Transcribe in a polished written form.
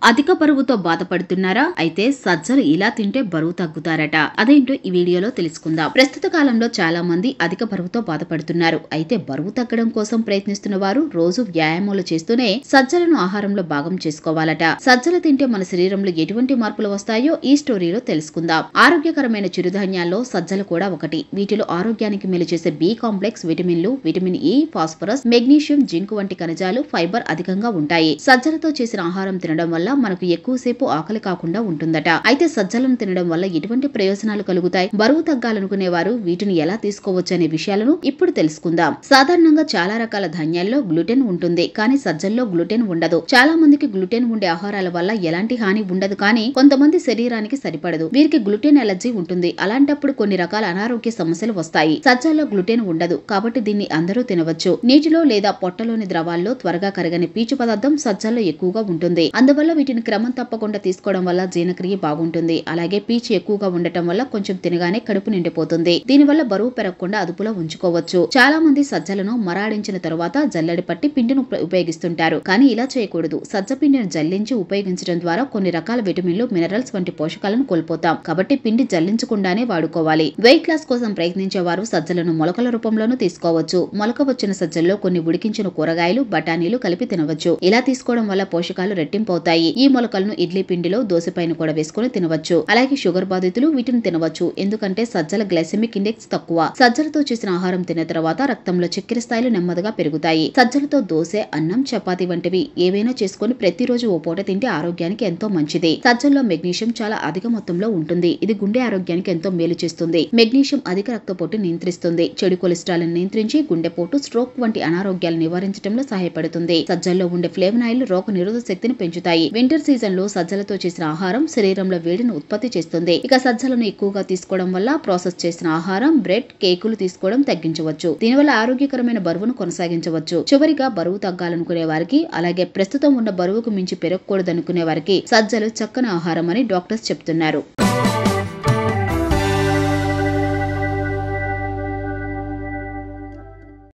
అధిక బరువుతో బాధపడుతున్నారా? అయితే సజ్జలు ఇలా తింటే బరువు తగ్గుతారట. అదేంటో ఈ వీడియోలో తెలుసుకుందాం. ప్రస్తుత కాలంలో చాలా మంది అధిక బరువుతో బాధపడుతున్నారు. అయితే బరువు తగ్గడం కోసం ప్రయత్నిస్తున్న వారు రోజు వ్యాయామాలు చేస్తూనే సజ్జలను ఆహారంలో భాగం చేసుకోవాలట. సజ్జలు తింటే మన శరీరంలో ఎటువంటి మార్పులు వస్తాయో ఈ స్టోరీలో తెలుసుకుందాం. ఆరోగ్యకరమైన చిరుధాన్యాల్లో సజ్జలు కూడా ఒకటి. వీటిలో ఆరోగ్యానికి మేలు చేసే బి కాంప్లెక్స్ విటమిన్లు, vitamin E, phosphorus, magnesium, zinc వంటి ఖనిజాలు, ఫైబర్ అధికంగా ఉంటాయి. సజ్జలతో చేసిన ఆహారం తినడం వల్ల మనకు ఎక్కువసేపు ఆకలి కాకుండా ఉంటుందట. అయితే సజ్జలను తినడం వల్ల ఎటువంటి ప్రయోజనాలు కలుగుతాయి? బరువు తగ్గాలనుకునే వారు వీటిని ఎలా తీసుకోవచ్చు అనే విషయాలను ఇప్పుడు తెలుసుకుందాం. సాధారణంగా చాలా రకాల ధాన్యాల్లో గ్లూటెన్ ఉంటుంది, కానీ సజ్జల్లో గ్లూటెన్ ఉండదు. చాలా మందికి గ్లూటెన్ ఉండే ఆహారాల వల్ల ఎలాంటి హాని ఉండదు, కానీ కొంతమంది శరీరానికి సరిపడదు. వీరికి గ్లూటెన్ ఎలర్జీ ఉంటుంది. అలాంటప్పుడు కొన్ని రకాల అనారోగ్య సమస్యలు వస్తాయి. సజ్జల్లో గ్లూటెన్ ఉండదు కాబట్టి దీన్ని అందరూ తినవచ్చు. నీటిలో లేదా పొట్టలోని ద్రవాల్లో త్వరగా కరగని పీచు పదార్థం సజ్జల్లో ఎక్కువగా ఉంటుంది. అందువల్ల వీటిని క్రమం తప్పకుండా తీసుకోవడం వల్ల జీర్ణక్రియ బాగుంటుంది. అలాగే పీచు ఎక్కువగా ఉండటం వల్ల కొంచెం తినగానే కడుపు నిండిపోతుంది. దీనివల్ల బరువు పెరగకుండా అదుపులో ఉంచుకోవచ్చు. చాలా మంది సజ్జలను మరాడించిన తరువాత జల్లెడ పట్టి పిండిని ఉపయోగిస్తుంటారు, కానీ ఇలా చేయకూడదు. సజ్జ పిండిని జల్లించి ఉపయోగించడం ద్వారా కొన్ని రకాల విటమిన్లు, మినరల్స్ వంటి పోషకాలను కోల్పోతాం. కాబట్టి పిండి జల్లించకుండానే వాడుకోవాలి. వెయిట్ లాస్ కోసం ప్రయత్నించే వారు సజ్జలను మొలకల రూపంలోనూ తీసుకోవచ్చు. మొలక వచ్చిన సజ్జల్లో కొన్ని ఉడికించిన కూరగాయలు, బఠానీలు కలిపి తినవచ్చు. ఇలా తీసుకోవడం వల్ల పోషకాలు రెట్టింపవుతాయి. ఈ మొలకలను ఇడ్లీ పిండిలో, దోసపైన కూడా వేసుకుని తినవచ్చు. అలాగే షుగర్ బాధితులు వీటిని తినవచ్చు, ఎందుకంటే సజ్జల గ్లైసెమిక్ ఇండెక్స్ తక్కువ. సజ్జలతో చేసిన ఆహారం తిన్న తర్వాత రక్తంలో చక్కెర స్థాయిలు నెమ్మదిగా పెరుగుతాయి. సజ్జలతో దోస, అన్నం, చపాతి వంటివి ఏవైనా చేసుకుని ప్రతిరోజు ఓ పూట తింటే ఆరోగ్యానికి ఎంతో మంచిది. సజ్జల్లో మెగ్నీషియం చాలా అధిక మొత్తంలో ఉంటుంది. ఇది గుండె ఆరోగ్యానికి ఎంతో మేలు చేస్తుంది. మెగ్నీషియం అధిక రక్తపోటు నియంత్రిస్తుంది. చెడు కొలెస్ట్రాల్ నియంత్రించి గుండెపోటు, స్ట్రోక్ వంటి అనారోగ్యాలు నివారించడంలో సహాయపడుతుంది. సజ్జల్లో ఉండే ఫ్లేవనాయిల్ రోగ నిరోధక శక్తిని పెంచుతాయి. వింటర్ సీజన్ లో సజ్జలతో చేసిన ఆహారం శరీరంలో వేడిని ఉత్పత్తి చేస్తుంది. ఇక సజ్జలను ఎక్కువగా తీసుకోవడం వల్ల ప్రాసెస్ చేసిన ఆహారం, బ్రెడ్, కేకులు తీసుకోవడం తగ్గించవచ్చు. దీనివల్ల ఆరోగ్యకరమైన బరువును కొనసాగించవచ్చు. చివరిగా బరువు తగ్గాలనుకునే వారికి, అలాగే ప్రస్తుతం ఉన్న బరువుకు మించి పెరగకూడదనుకునే వారికి సజ్జలు చక్కని ఆహారం అని డాక్టర్స్ చెప్తున్నారు.